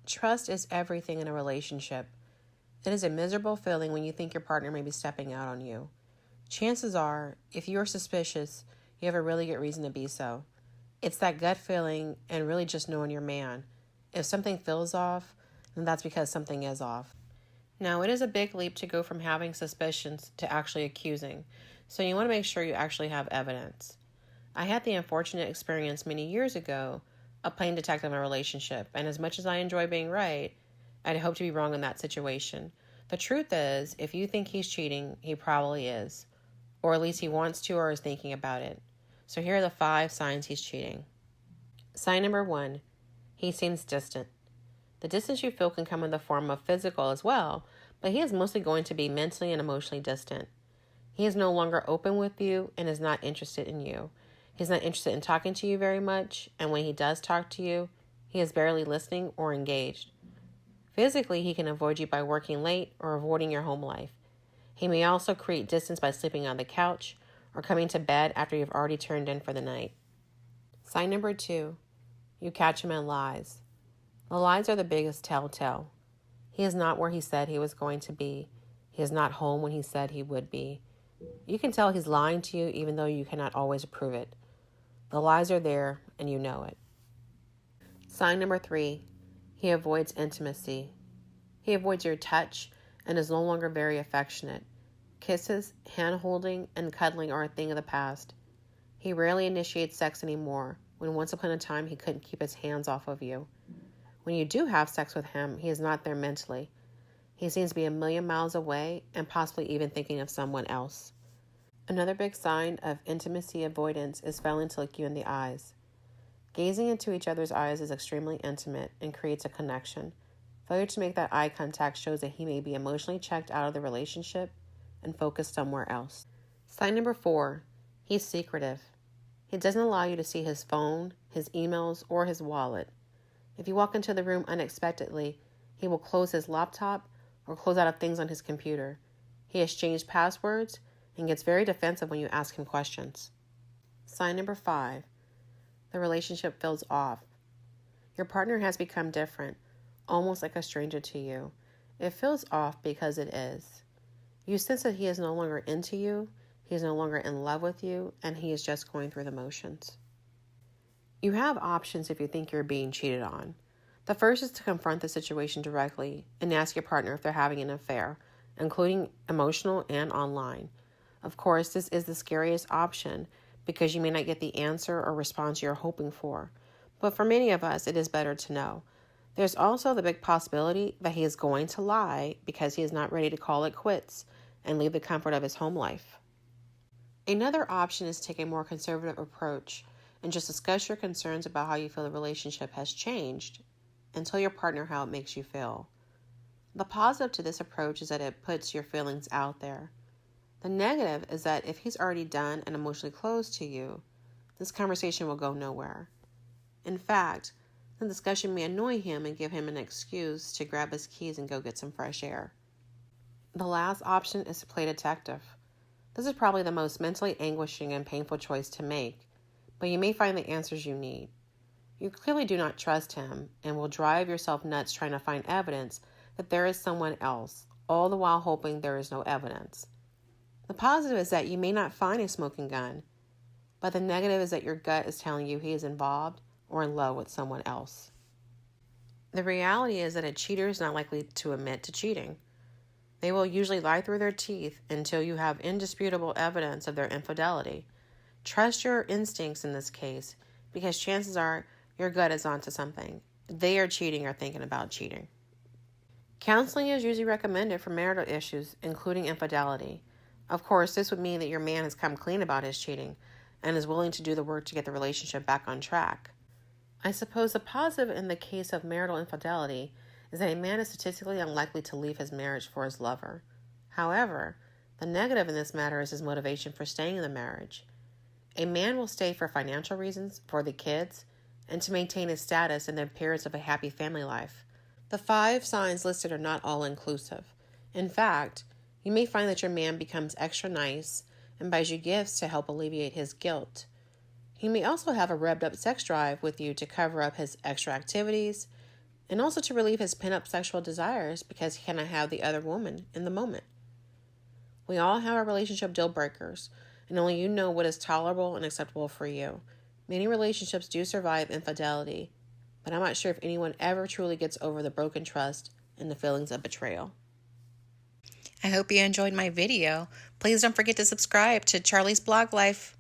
Trust is everything in a relationship. It is a miserable feeling when you think your partner may be stepping out on you. Chances are, if you are suspicious, you have a really good reason to be so. It's that gut feeling and really just knowing your man. If something feels off, then that's because something is off. Now, it is a big leap to go from having suspicions to actually accusing, so you want to make sure you actually have evidence. I had the unfortunate experience many years ago of playing detective in a relationship, and as much as I enjoy being right, I'd hope to be wrong in that situation. The truth is, if you think he's cheating, he probably is, or at least he wants to or is thinking about it. So here are the 5 signs he's cheating. Sign number 1, he seems distant. The distance you feel can come in the form of physical as well, but he is mostly going to be mentally and emotionally distant. He is no longer open with you and is not interested in you. He's not interested in talking to you very much, and when he does talk to you, he is barely listening or engaged. Physically, he can avoid you by working late or avoiding your home life. He may also create distance by sleeping on the couch or coming to bed after you've already turned in for the night. Sign number 2, you catch him in lies. The lies are the biggest telltale. He is not where he said he was going to be. He is not home when he said he would be. You can tell he's lying to you even though you cannot always prove it. The lies are there and you know it. Sign number 3, he avoids intimacy. He avoids your touch and is no longer very affectionate. Kisses, hand-holding, and cuddling are a thing of the past. He rarely initiates sex anymore, when once upon a time he couldn't keep his hands off of you. When you do have sex with him, he is not there mentally. He seems to be a million miles away and possibly even thinking of someone else. Another big sign of intimacy avoidance is failing to look you in the eyes. Gazing into each other's eyes is extremely intimate and creates a connection. Failure to make that eye contact shows that he may be emotionally checked out of the relationship and focused somewhere else. Sign number 4, he's secretive. He doesn't allow you to see his phone, his emails, or his wallet. If you walk into the room unexpectedly, he will close his laptop or close out of things on his computer. He has changed passwords and gets very defensive when you ask him questions. Sign number 5, the relationship feels off. Your partner has become different, almost like a stranger to you. It feels off because it is. You sense that he is no longer into you, he is no longer in love with you, and he is just going through the motions. You have options if you think you're being cheated on. The first is to confront the situation directly and ask your partner if they're having an affair, including emotional and online. Of course, this is the scariest option because you may not get the answer or response you're hoping for. But for many of us, it is better to know. There's also the big possibility that he is going to lie because he is not ready to call it quits and leave the comfort of his home life. Another option is to take a more conservative approach and just discuss your concerns about how you feel the relationship has changed and tell your partner how it makes you feel. The positive to this approach is that it puts your feelings out there. The negative is that if he's already done and emotionally closed to you, this conversation will go nowhere. In fact, the discussion may annoy him and give him an excuse to grab his keys and go get some fresh air. The last option is to play detective. This is probably the most mentally anguishing and painful choice to make, but you may find the answers you need. You clearly do not trust him and will drive yourself nuts trying to find evidence that there is someone else, all the while hoping there is no evidence. The positive is that you may not find a smoking gun, but the negative is that your gut is telling you he is involved or in love with someone else. The reality is that a cheater is not likely to admit to cheating. They will usually lie through their teeth until you have indisputable evidence of their infidelity. Trust your instincts in this case because chances are your gut is onto something. They are cheating or thinking about cheating. Counseling is usually recommended for marital issues, including infidelity. Of course, this would mean that your man has come clean about his cheating and is willing to do the work to get the relationship back on track. I suppose the positive in the case of marital infidelity is that a man is statistically unlikely to leave his marriage for his lover. However, the negative in this matter is his motivation for staying in the marriage. A man will stay for financial reasons, for the kids, and to maintain his status and the appearance of a happy family life. The 5 signs listed are not all inclusive. In fact, you may find that your man becomes extra nice and buys you gifts to help alleviate his guilt. He may also have a revved up sex drive with you to cover up his extra activities and also to relieve his pent-up sexual desires because he cannot have the other woman in the moment. We all have our relationship deal breakers, and only you know what is tolerable and acceptable for you. Many relationships do survive infidelity, but I'm not sure if anyone ever truly gets over the broken trust and the feelings of betrayal. I hope you enjoyed my video. Please don't forget to subscribe to Charley's Blog Life.